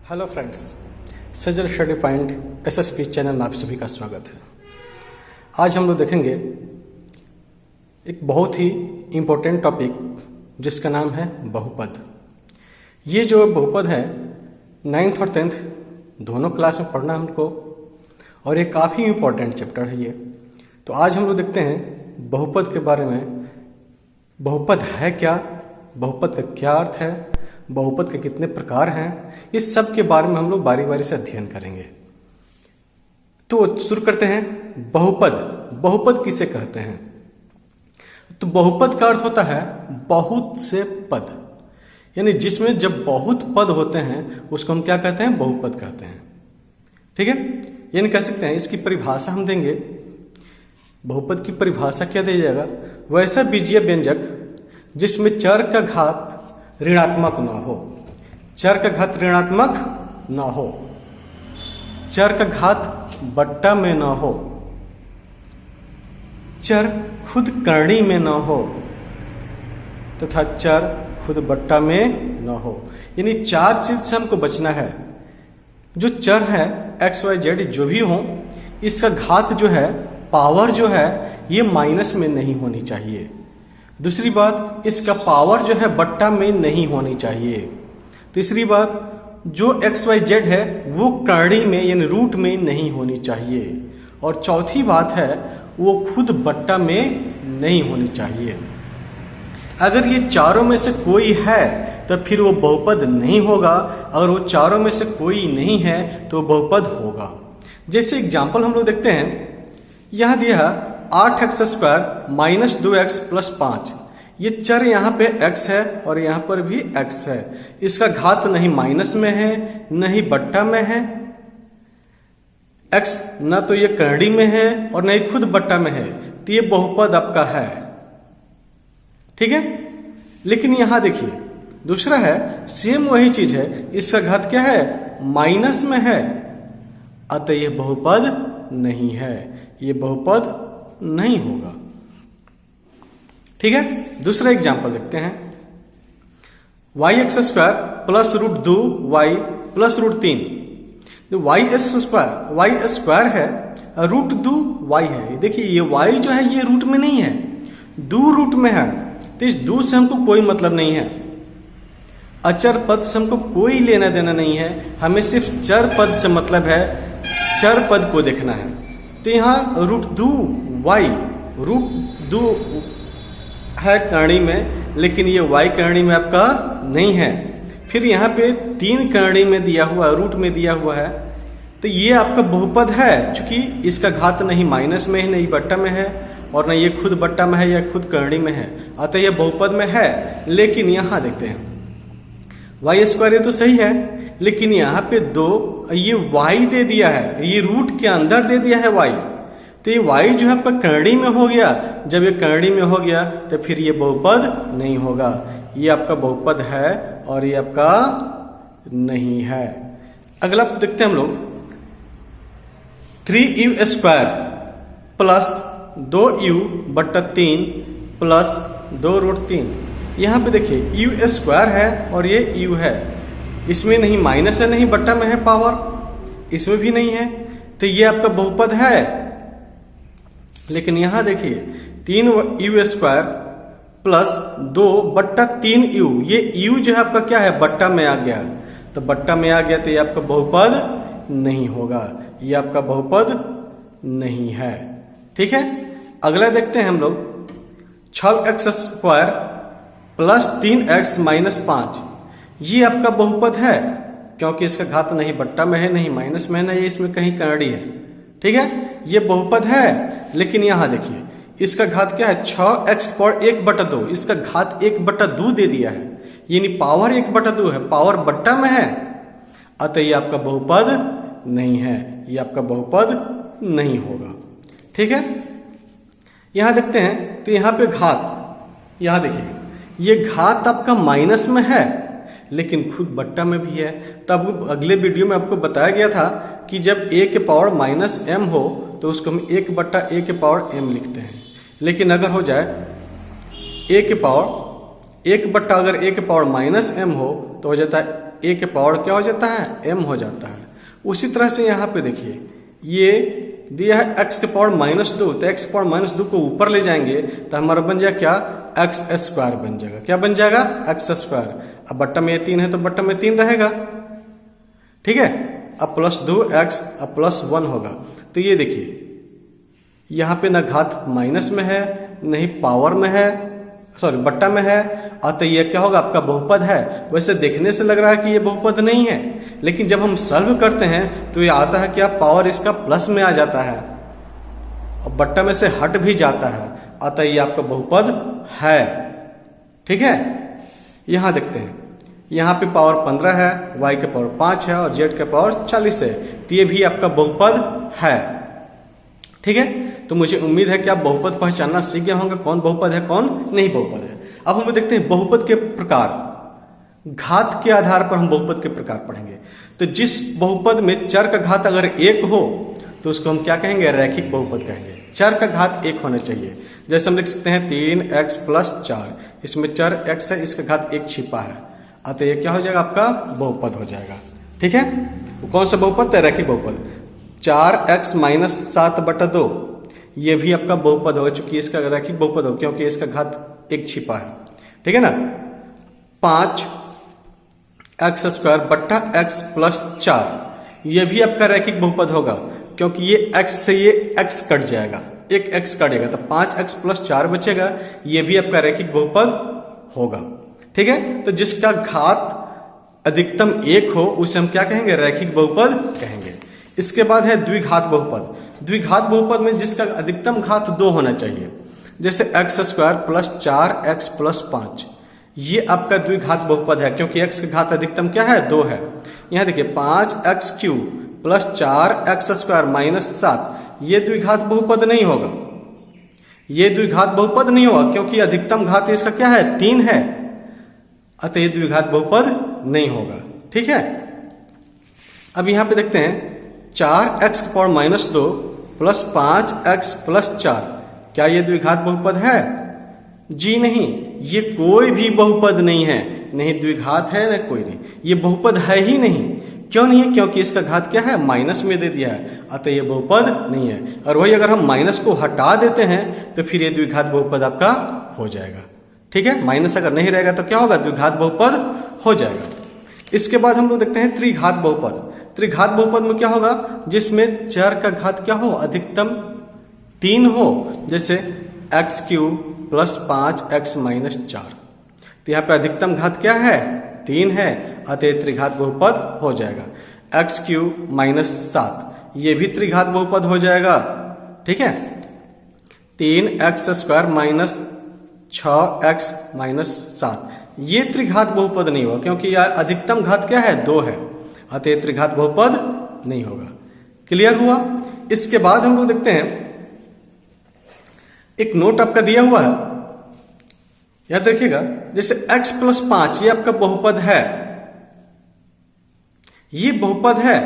Hello friends, सजल study point SSP channel में आप सभी का स्वागत है। आज हम लोग देखेंगे एक बहुत ही इम्पोर्टेंट टॉपिक जिसका नाम है बहुपद। ये जो बहुपद है 9th और 10th दोनों क्लास में पढ़ना हमको, और ये काफ़ी इम्पोर्टेंट चैप्टर है ये। तो आज हम लोग देखते हैं बहुपद के बारे में। बहुपद है क्या, बहुपद का क्या अर्थ है, बहुपद के कितने प्रकार हैं, इस सब के बारे में हम लोग बारी बारी से अध्ययन करेंगे। तो शुरू करते हैं। बहुपद, बहुपद किसे कहते हैं? तो बहुपद का अर्थ होता है बहुत से पद, यानी जिसमें जब बहुत पद होते हैं उसको हम क्या कहते हैं? बहुपद कहते हैं। ठीक है, यानी कह सकते हैं, इसकी परिभाषा हम देंगे। बहुपद की परिभाषा क्या दी जाएगा? वैसा बीजीय व्यंजक जिसमें चर का घात ऋणात्मक ना हो। चर का घात ऋणात्मक ना हो, चर का घात बट्टा में ना हो, चर खुद करणी में ना हो, तथा चर खुद बट्टा में ना हो। यानी चार चीज से हमको बचना है। जो चर है एक्स वाई जेड जो भी हो, इसका घात जो है, पावर जो है, ये माइनस में नहीं होनी चाहिए। दूसरी बात, इसका पावर जो है बट्टा में नहीं होनी चाहिए। तीसरी बात, जो एक्स वाई जेड है वो करणी में यानी रूट में नहीं होनी चाहिए। और चौथी बात है, वो खुद बट्टा में नहीं होनी चाहिए। अगर ये चारों में से कोई है तो फिर वो बहुपद नहीं होगा। अगर वो चारों में से कोई नहीं है तो बहुपद होगा। जैसे एग्जाम्पल हम लोग देखते हैं, यहां दिया 8x² माइनस 2x प्लस 5। ये चर यहाँ पे x है और यहाँ पर भी x है। इसका घात नहीं माइनस में है न ही बट्टा में है। x न तो ये करणी में है और न ही खुद बट्टा में है, तो ये बहुपद आपका है। ठीक है, लेकिन यहां देखिए दूसरा है, सेम वही चीज है, इसका घात क्या है? माइनस में है, अतः यह बहुपद नहीं है, ये बहुपद नहीं होगा। ठीक है, दूसरा एग्जांपल देखते हैं। y² plus root 2y plus root 3। y square है, रूट 2y है। देखिए ये y जो है ये रूट में नहीं है, 2 रूट में है। तो इस 2 से हमको कोई मतलब नहीं है। अचर पद से हमको कोई लेना देना नहीं है, हमें सिर्फ चर पद से मतलब है। चर पद को देखना है। तो यहां रूट 2y, रूट 2 है करणी में, लेकिन ये y करणी में आपका नहीं है। फिर यहाँ पे 3 करणी में दिया हुआ, रूट में दिया हुआ है, तो ये आपका बहुपद है। चूंकि इसका घात नहीं माइनस में है, नहीं बट्टा में है, और न ये खुद बट्टा में है या खुद करणी में है, अतः ये बहुपद में है। लेकिन यहाँ देखते हैं, y² ये तो सही है, लेकिन यहाँ पे 2 ये y दे दिया है, ये रूट के अंदर दे दिया है y। तो ये y जो है आपका करणी में हो गया। जब ये करणी में हो गया तो फिर ये बहुपद नहीं होगा। ये आपका बहुपद है और ये आपका नहीं है। अगला देखते हैं हम लोग, 3u² प्लस 2u बट्टा 3 प्लस 2 रूट 3। यहाँ पे देखिए u² है और ये u है, इसमें नहीं माइनस है नहीं बट्टा में है पावर, इसमें भी नहीं है, तो ये आपका बहुपद है। लेकिन यहां देखिए 3u² प्लस 2 बट्टा 3u, ये u जो है आपका क्या है? बट्टा में आ गया। तो बट्टा में आ गया तो ये आपका बहुपद नहीं होगा, ये आपका बहुपद नहीं है। ठीक है, अगला देखते हैं हम लोग, 6x² प्लस 3x माइनस 5। ये आपका बहुपद है, क्योंकि इसका घात नहीं बट्टा में है नहीं माइनस में है, ना ये इसमें कहीं करणी है। ठीक है, ये बहुपद है। लेकिन यहां देखिए इसका घात क्या है? 6x पावर 1/2, इसका घात 1/2 दे दिया है, यानी पावर 1/2 है, पावर बट्टा में है, अतः ये आपका बहुपद नहीं है, ये आपका बहुपद नहीं होगा। ठीक है, यहां देखते हैं, तो यहां पे घात, यहां देखिएगा ये घात आपका माइनस में है, लेकिन खुद बट्टा में भी है। तब अगले वीडियो में आपको बताया गया था कि जब a के पावर माइनस m हो तो उसको हम 1/a के पावर m लिखते हैं। लेकिन अगर हो जाए a के पावर 1/, अगर a के पावर माइनस m हो तो हो जाता है ए के पावर क्या हो जाता है, m हो जाता है। उसी तरह से यहाँ पे देखिए ये दिया है x के पावर -2, तो x के पावर -2 को ऊपर ले जाएंगे तो हमारा बन जाएगा क्या, x स्क्वायर बन जाएगा। क्या बन जाएगा, x स्क्वायर। अब बट्टा में ये 3 है तो बट्टा में 3 रहेगा, ठीक है। अब +2x अब +1 होगा। तो ये देखिए यहाँ पे ना घात माइनस में है, नहीं पावर में है, सॉरी बट्टा में है, और तो ये क्या होगा, आपका बहुपद है। वैसे देखने से लग रहा है कि ये बहुपद नहीं है, लेकिन जब हम सॉल्व करते हैं तो ये आता है क्या, पावर इसका प्लस में आ जाता है और बट्टा में से हट भी जाता है, अतः ये आपका बहुपद है, ठीक है। यहां देखते हैं, यहाँ पे पावर 15 है, y के पावर 5 है और z के पावर 40 है, तो ये भी आपका बहुपद है, ठीक है। तो मुझे उम्मीद है कि आप बहुपद पहचानना सीख गए होंगे, कौन बहुपद है कौन नहीं बहुपद है। अब हम देखते हैं बहुपद के प्रकार, घात के आधार पर हम बहुपद के प्रकार पढ़ेंगे। तो जिस बहुपद में चर का घात अगर 1 हो तो उसको हम क्या कहेंगे, रैखिक बहुपद कहेंगे। चर का घात 1 होना चाहिए। जैसे हम लिख सकते हैं 3x + 4, इसमें चर x है, इसका घात 1 छिपा है, अतः ये क्या हो जाएगा, आपका बहुपद हो जाएगा, ठीक है। कौन सा बहुपद है, रैखिक बहुपद। 4x - 7/2 ये भी आपका बहुपद होगा, चूंकि इसका रैखिक बहुपद हो, क्योंकि इसका घात 1 छिपा है, ठीक है ना। 5x² / x + 4 ये भी आपका रैखिक बहुपद होगा, क्योंकि ये x से ये x कट जाएगा, एक x कटेगा तो 5x + 4 बचेगा, ये भी आपका रैखिक बहुपद होगा, ठीक है। तो जिसका घात अधिकतम 1 हो उसे हम क्या कहेंगे, रैखिक बहुपद कहेंगे। इसके बाद है द्विघात बहुपद। द्विघात बहुपद में जिसका अधिकतम घात 2 होना चाहिए, जैसे x² + 4x + 5 ये आपका द्विघात बहुपद है, क्योंकि x का घात अधिकतम क्या है, 2 है। यहां देखिए 5x³ + 4x² - 7 ये द्विघात बहुपद नहीं होगा, ये द्विघात बहुपद नहीं होगा, क्योंकि अधिकतम घात इसका क्या है, 3 है, अतः ये द्विघात बहुपद नहीं होगा, ठीक है। अब यहां पे देखते हैं 4x के पावर -2 + 5x + 4 क्या ये द्विघात बहुपद है, जी नहीं, ये कोई भी बहुपद नहीं है, नहीं द्विघात है न कोई नहीं, ये बहुपद है ही नहीं। क्यों नहीं है, क्योंकि इसका घात क्या है, माइनस में दे दिया है, अतः ये बहुपद नहीं है। और वही अगर हम माइनस को हटा देते हैं तो फिर ये द्विघात बहुपद आपका हो जाएगा, ठीक है। माइनस अगर नहीं रहेगा तो क्या होगा, द्विघात बहुपद हो जाएगा। इसके बाद हम लोग देखते हैं त्रिघात बहुपद। त्रिघात बहुपद में क्या होगा, जिसमें चर का घात क्या हो, अधिकतम 3 हो, जैसे x³ + 5x - 4 तो यहाँ पे अधिकतम घात क्या है, 3 है, अतः त्रिघात बहुपद हो जाएगा। x³ - 7 ये भी त्रिघात बहुपद हो जाएगा, ठीक है। 3x² - 6x - 7 ये त्रिघात बहुपद नहीं होगा, क्योंकि यह अधिकतम घात क्या है, 2 है, अतः त्रिघात बहुपद नहीं होगा। क्लियर हुआ। इसके बाद हम लोग देखते हैं, एक नोट आपका दिया हुआ है, याद रखिएगा, जैसे x + 5 ये आपका बहुपद है, ये बहुपद है,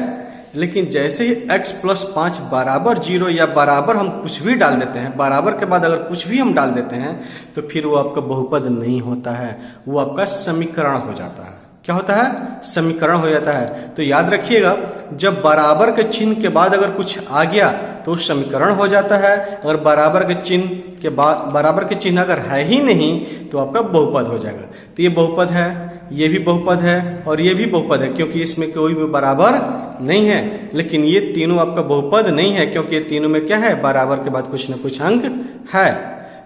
लेकिन जैसे ही x + 5 = 0 या बराबर हम कुछ भी डाल देते हैं, बराबर के बाद अगर कुछ भी हम डाल देते हैं तो फिर वो आपका बहुपद नहीं होता है, वो आपका समीकरण हो जाता है। क्या होता है, समीकरण हो जाता है। तो याद रखिएगा, जब बराबर के चिन्ह के बाद अगर कुछ आ गया तो समीकरण हो जाता है, और बराबर के चिन्ह के बाद, बराबर के चिन्ह अगर है ही नहीं तो आपका बहुपद हो जाएगा। तो ये बहुपद है, ये भी बहुपद है और ये भी बहुपद है, क्योंकि इसमें कोई भी बराबर नहीं है। लेकिन ये तीनों आपका बहुपद नहीं है, क्योंकि ये तीनों में क्या है, बराबर के बाद कुछ ना कुछ अंक है।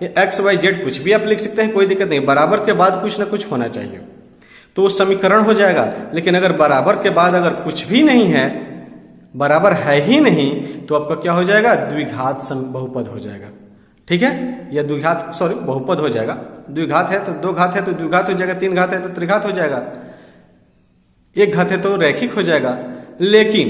ये x y z कुछ भी आप लिख सकते हैं, कोई दिक्कत नहीं, बराबर के बाद कुछ ना कुछ होना चाहिए तो वो समीकरण हो जाएगा। लेकिन अगर बराबर के बाद अगर कुछ भी नहीं है, बराबर है ही नहीं, तो आपका क्या हो जाएगा, द्विघात बहुपद हो जाएगा, ठीक है। या द्विघात, सॉरी, बहुपद हो जाएगा। द्विघात है तो 2 घात है तो द्विघात हो जाएगा, 3 घात है तो त्रिघात हो जाएगा, 1 घात है तो रैखिक हो जाएगा। लेकिन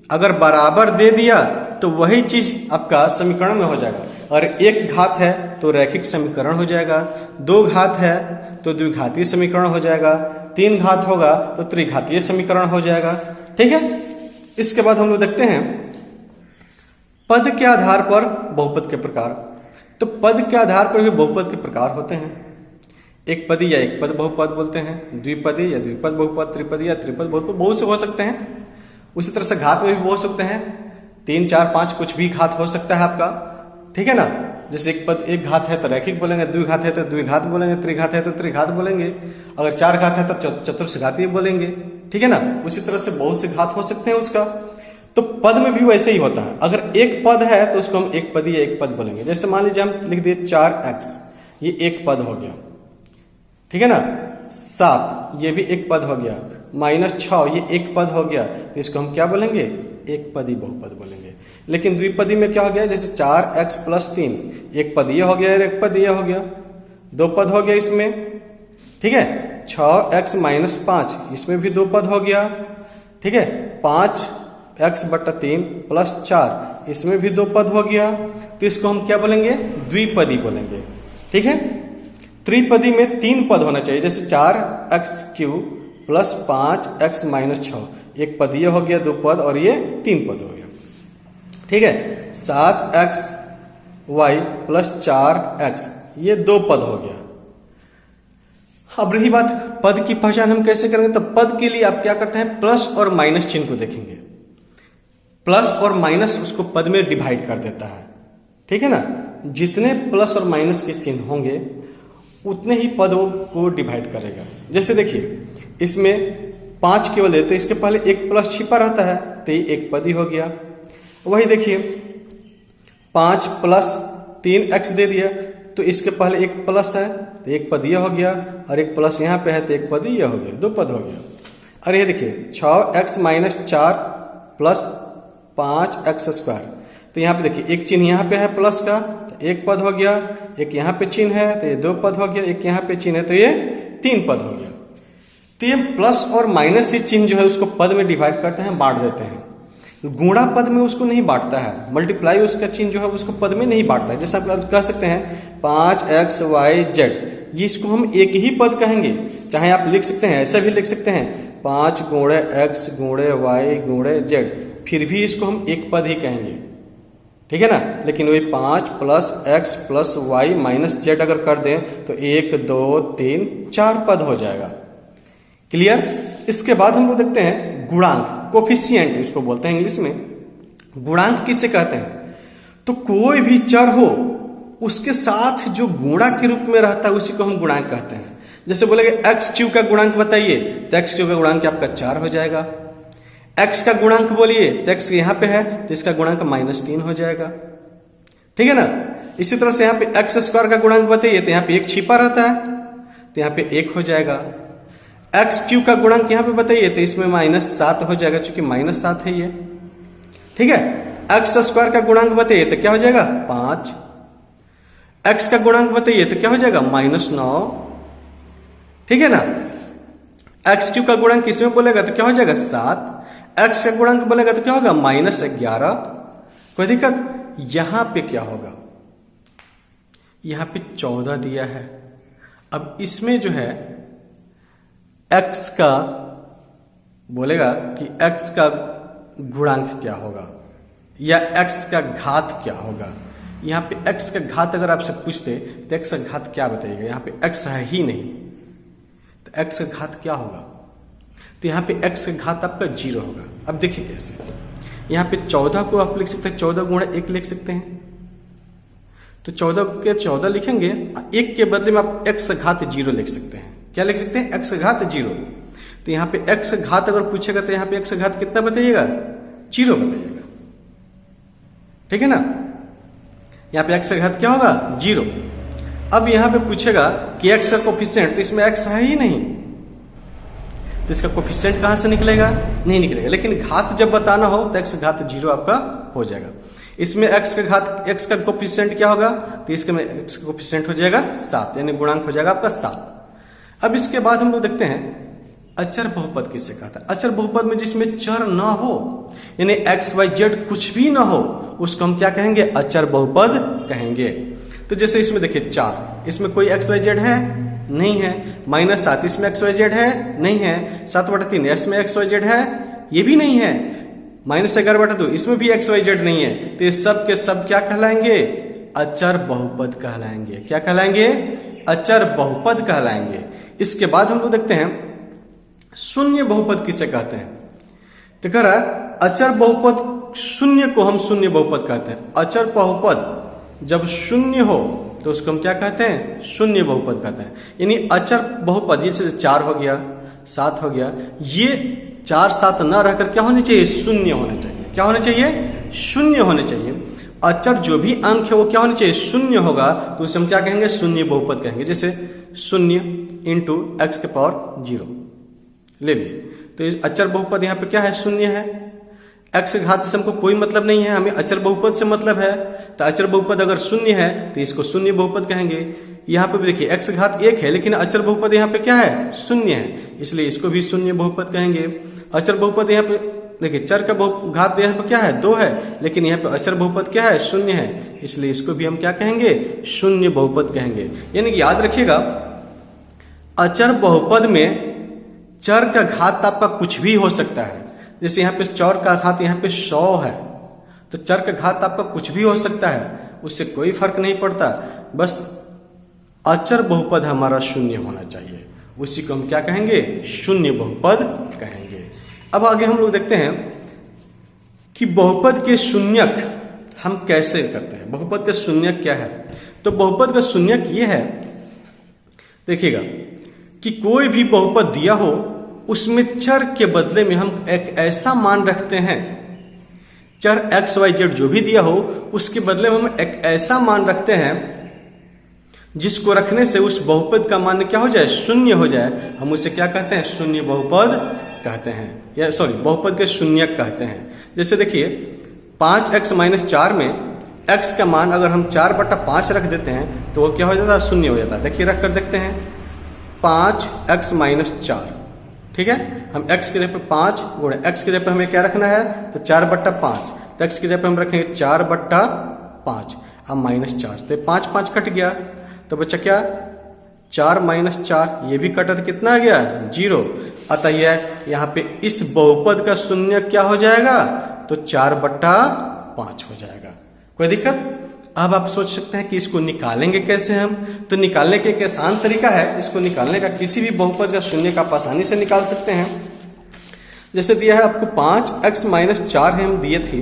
अगर बराबर दे दिया तो वही चीज आपका समीकरण में हो जाएगा, और 1 घात है तो रैखिक समीकरण हो जाएगा, 2 घात है तो द्विघातीय समीकरण हो जाएगा, 3 घात होगा तो त्रिघातीय समीकरण हो जाएगा, ठीक है। इसके बाद हम लोग देखते हैं पद के आधार पर बहुपद के प्रकार। तो पद के आधार पर भी बहुपद के प्रकार होते हैं। एक पदी या एक पद बहुपद बोलते हैं, द्विपदी या द्विपद बहुपद, त्रिपदी या त्रिपद बहुपद, बहुत से हो सकते हैं। उसी तरह से घात में भी बोल सकते हैं, 3, 4, 5 कुछ भी घात हो सकता है आपका, ठीक है ना। जैसे एक पद एक घात है तो रैखिक बोलेंगे, द्विघात है तो द्विघात बोलेंगे, त्रिघात है तो त्रिघात बोलेंगे, अगर 4 घात है तो चतुर्घाती बोलेंगे, ठीक है ना। उसी तरह से बहुत से घात हो सकते हैं उसका। तो पद में भी वैसे ही होता है, अगर एक पद है तो उसको हम एक पदी या एक पद बोलेंगे। जैसे मान लीजिए हम लिख दिए 4x, ये एक पद हो गया, ठीक है ना। 7 ये भी एक पद हो गया, -6 ये एक पद हो गया, तो इसको हम क्या बोलेंगे, एक पदी बहुपद बोलेंगे। लेकिन द्विपदी में क्या हो गया, जैसे 4x + 3 एक पद ये हो गया और एक पद ये हो गया, 2 पद हो गया इसमें, ठीक है। 6x - 5 इसमें भी 2 पद हो गया, ठीक है। 5x/3 + 4 इसमें भी 2 पद हो गया, तो इसको हम क्या बोलेंगे, द्विपदी बोलेंगे, ठीक है। त्रिपदी में 3 पद होना चाहिए, जैसे 4x³ + 5x - 6 एक पद ये हो गया 2 पद, और ये 3 पद हो गया, ठीक है। 7xy + 4x ये 2 पद हो गया। अब रही बात पद की पहचान हम कैसे करेंगे, तो पद के लिए आप क्या करते हैं, प्लस और माइनस चिन्ह को देखेंगे। प्लस और माइनस उसको पद में डिवाइड कर देता है, ठीक है ना। जितने प्लस और माइनस के चिन्ह होंगे उतने ही पदों को डिवाइड करेगा। जैसे देखिए इसमें 5 केवल है तो इसके पहले एक प्लस छिपा रहता है, तो ये एक पद ही हो गया। वही देखिए 5 + 3x दे दिया, तो इसके पहले एक प्लस है तो एक पद ये हो गया, और एक प्लस यहाँ पे है तो एक पद ये हो गया, 2 पद हो गया। और ये देखिए 6x - 4 + 5x², तो यहाँ पे देखिए एक चिन्ह यहाँ पे है प्लस का, तो एक पद हो गया, एक यहाँ पे चिन्ह है तो ये 2 पद हो गया, एक यहाँ पे चिन्ह है तो ये 3 पद हो गया। तो ये प्लस और माइनस से चिन्ह जो है उसको पद में डिवाइड करते हैं, बांट देते हैं। गुणा पद में उसको नहीं बांटता है, मल्टीप्लाई उसका चिन्ह जो है उसको पद में नहीं बांटता है। जैसे आप कह सकते हैं 5xyz, ये इसको हम एक ही पद कहेंगे, चाहे आप लिख सकते हैं ऐसा भी लिख सकते हैं 5 × x × y × z, फिर भी इसको हम एक पद ही कहेंगे, ठीक है ना। लेकिन वही 5 + x + y - z अगर कर दें तो 1 2 3 4 पद हो जाएगा। क्लियर। इसके बाद हम लोग देखते हैं गुणांक, कोफिशिएंट इसको बोलते हैं इंग्लिश में। गुणांक किससे कहते हैं, तो कोई भी चर हो उसके साथ जो गुणा के रूप में रहता है उसी को हम गुणांक कहते हैं। जैसे बोलेंगे x³ का गुणांक बताइए, तो x³ का गुणांक आपका 4 हो जाएगा। x का गुणांक बोलिए तो x यहाँ पे है तो इसका गुणांक -3 हो जाएगा, ठीक है ना। इसी तरह से यहाँ पे x² का गुणांक बताइए तो यहाँ पे 1 छिपा रहता है तो यहाँ पे 1 हो जाएगा। x³ का गुणांक यहाँ पे बताइए तो इसमें -7 हो जाएगा, चूंकि -7 है ये, ठीक है। x² का गुणांक बताइए तो क्या हो जाएगा 5, x का गुणांक बताइए तो क्या हो जाएगा -9, ठीक है ना। x³ का गुणांक इसमें बोलेगा तो क्या हो जाएगा 7, x का गुणांक बोलेगा तो क्या होगा -11। कोई दिक्कत। यहां पे क्या होगा, यहां पे 14 दिया है। अब इसमें जो है x का बोलेगा कि x का गुणांक क्या होगा या x का घात क्या होगा। यहां पे x का घात अगर आपसे पूछते तो x का घात क्या बताइएगा, यहां पे x है ही नहीं तो x का घात क्या होगा, तो यहाँ पे x का घात आपका 0 होगा। अब देखिए कैसे, यहाँ पे 14 को आप लिख सकते हैं 14 × 1 लिख सकते हैं, तो 14 के 14 लिखेंगे, 1 के बदले में आप x का घात 0 लिख सकते हैं। क्या लिख सकते हैं, x का घात 0। तो यहाँ पे x का घात अगर पूछेगा तो यहाँ पे x का घात कितना बताइएगा, 0 बताइएगा, ठीक है ना। यहाँ पे x का घात क्या होगा 0। अब यहाँ पे पूछेगा कि x का कोफिशिएंट, तो इसमें x है ही नहीं तो इसका कोफिशिएंट कहां से निकलेगा, नहीं निकलेगा। लेकिन घात जब बताना हो तो x का घात 0 आपका हो जाएगा। इसमें x का घात, x का कोफिशिएंट क्या होगा, तो इसके में x का कोफिशिएंट हो जाएगा 7, यानी गुणांक हो जाएगा आपका 7। अब इसके बाद हम लोग देखते हैं अचर बहुपद किसे कहता है। अचर बहुपद में जिसमें चर ना हो, यानी x y z कुछ भी ना हो, उसको हम क्या कहेंगे, अचर बहुपद कहेंगे। तो जैसे इसमें देखिए 4, इसमें कोई x y z है नहीं है, -7 इसमें x y z है नहीं है, 7/3 इसमें x y z है ये भी नहीं है, -11/2 इसमें भी x y z नहीं है, तो ये सब के सब क्या कहलाएंगे, अचर बहुपद कहलाएंगे। क्या कहलाएंगे, अचर बहुपद कहलाएंगे। इसके बाद हम लोग देखते हैं शून्य बहुपद किसे कहते हैं। तो कह रहा है अचर बहुपद शून्य को हम शून्य बहुपद कहते हैं। अचर बहुपद जब शून्य हो तो उसको हम क्या कहते हैं, शून्य बहुपद कहते हैं। यानी अचर बहुपद जैसे 4 हो गया, 7 हो गया, ये 4 7 न रहकर क्या होने चाहिए, शून्य होने चाहिए। क्या होने चाहिए, शून्य होने चाहिए। अचर जो भी अंक है वो क्या होने चाहिए, शून्य होगा, तो उसे हम क्या कहेंगे, शून्य बहुपद कहेंगे। जैसे 0 इंटू एक्स के पावर 0 ले लिए, तो इस अचर बहुपद यहाँ पे क्या है, शून्य है। एक्स घात से हमको कोई मतलब नहीं है, हमें अचर बहुपद से मतलब है। तो अचर बहुपद अगर शून्य है तो इसको शून्य बहुपद कहेंगे। यहाँ पे भी देखिए एक्स घात 1 है, लेकिन अचर बहुपद यहाँ पे क्या है, शून्य है, इसलिए इसको भी शून्य बहुपद कहेंगे। अचर बहुपद यहाँ पे देखिए चर का घात यहाँ पे क्या है, 2 है, लेकिन यहाँ पे अचर बहुपद क्या है, शून्य है, इसलिए इसको भी हम क्या कहेंगे, शून्य बहुपद कहेंगे। यानी कि याद रखिएगा अचर बहुपद में चर का घात आपका कुछ भी हो सकता है। जैसे यहाँ पे चर का घात यहाँ पे 100 है, तो चर का घात आपका कुछ भी हो सकता है, उससे कोई फर्क नहीं पड़ता, बस अचर बहुपद हमारा शून्य होना चाहिए, उसी को हम क्या कहेंगे, शून्य बहुपद कहेंगे। अब आगे हम लोग देखते हैं कि बहुपद के शून्यक हम कैसे करते हैं। बहुपद का शून्यक क्या है, तो बहुपद का शून्यक ये है, देखिएगा कि कोई भी बहुपद दिया हो उसमें चर के बदले में हम एक ऐसा मान रखते हैं, चर एक्स वाई जेड जो भी दिया हो उसके बदले में हम एक ऐसा मान रखते हैं जिसको रखने से उस बहुपद का मान क्या हो जाए, शून्य हो जाए। हम उसे क्या कहते हैं, शून्य बहुपद कहते हैं, या सॉरी बहुपद के शून्यक कहते हैं। जैसे देखिए 5x - 4 में x का मान अगर हम 4/5 रख देते हैं तो वो क्या हो जाता है, शून्य हो जाता है। देखिए रख कर देखते हैं 5x - 4, ठीक है। हम x के जगह पे 5 गुणे x के जगह पे हमें क्या रखना है, तो 4/5, तो x की जगह पे हम रखेंगे 4/5, अब -4, तो 5 5 कट गया, तो बच्चा क्या 4 - 4, ये भी कटा तो कितना आ गया, 0। अतः यहाँ पे इस बहुपद का शून्य क्या हो जाएगा, तो 4/5 हो जाएगा। कोई दिक्कत। अब आप सोच सकते हैं कि इसको निकालेंगे कैसे हम, तो निकालने के एक आसान तरीका है। इसको निकालने का किसी भी बहुपद का शून्य का आप आसानी से निकाल सकते हैं। जैसे दिया है आपको 5x - 4 है, हम दिए थे,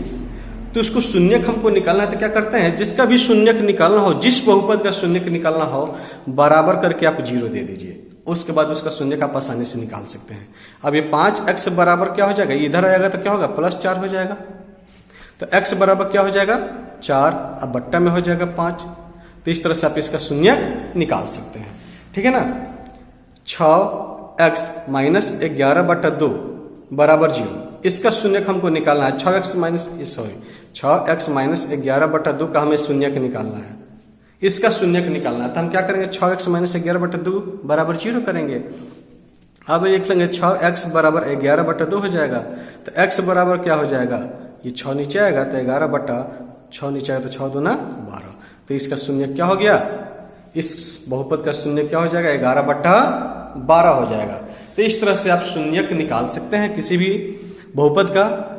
तो उसको शून्यक हमको निकालना है, तो क्या करते हैं, जिसका भी शून्यक निकालना हो, जिस बहुपद का शून्यक निकालना हो, बराबर करके आप 0 दे दीजिए, उसके बाद उसका शून्यक आप आसानी से निकाल सकते हैं। अब ये 5x बराबर क्या हो जाएगा, इधर आएगा तो क्या होगा, +4 हो जाएगा, तो x बराबर क्या हो जाएगा, 4, अब बट्टा में हो जाएगा 5। तो इस तरह से आप इसका शून्यक निकाल सकते हैं, ठीक है ना। 6x - 11/2 बराबर 0, इसका शून्यक हमको निकालना है। 6x - 11/2 का हमें शून्यक निकालना है, इसका शून्यक निकालना है। तो हम क्या करेंगे, 6x - 11/2 बराबर 0 करेंगे। अब लिख लेंगे 6x बराबर 11/2 हो जाएगा, तो x बराबर क्या हो जाएगा, ये 6 नीचे आएगा तो 11/6 नीचे आएगा, तो 6 दूना 12, तो इसका शून्य क्या हो गया, इस बहुपद का शून्य क्या हो जाएगा, 11/12 हो जाएगा। तो इस तरह से आप शून्यक निकाल सकते हैं किसी भी बहुपद का।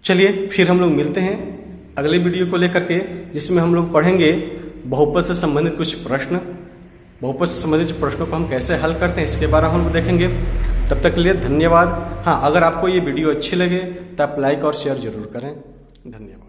चलिए फिर हम लोग मिलते हैं अगले वीडियो को लेकर के, जिसमें हम लोग पढ़ेंगे बहुपद से संबंधित कुछ प्रश्न, बहुपद से संबंधित प्रश्नों को हम कैसे हल करते हैं, इसके बारे में हम लोग देखेंगे। तब तक के लिए धन्यवाद। हाँ, अगर आपको ये वीडियो अच्छी लगे तो आप लाइक और शेयर जरूर करें। धन्यवाद।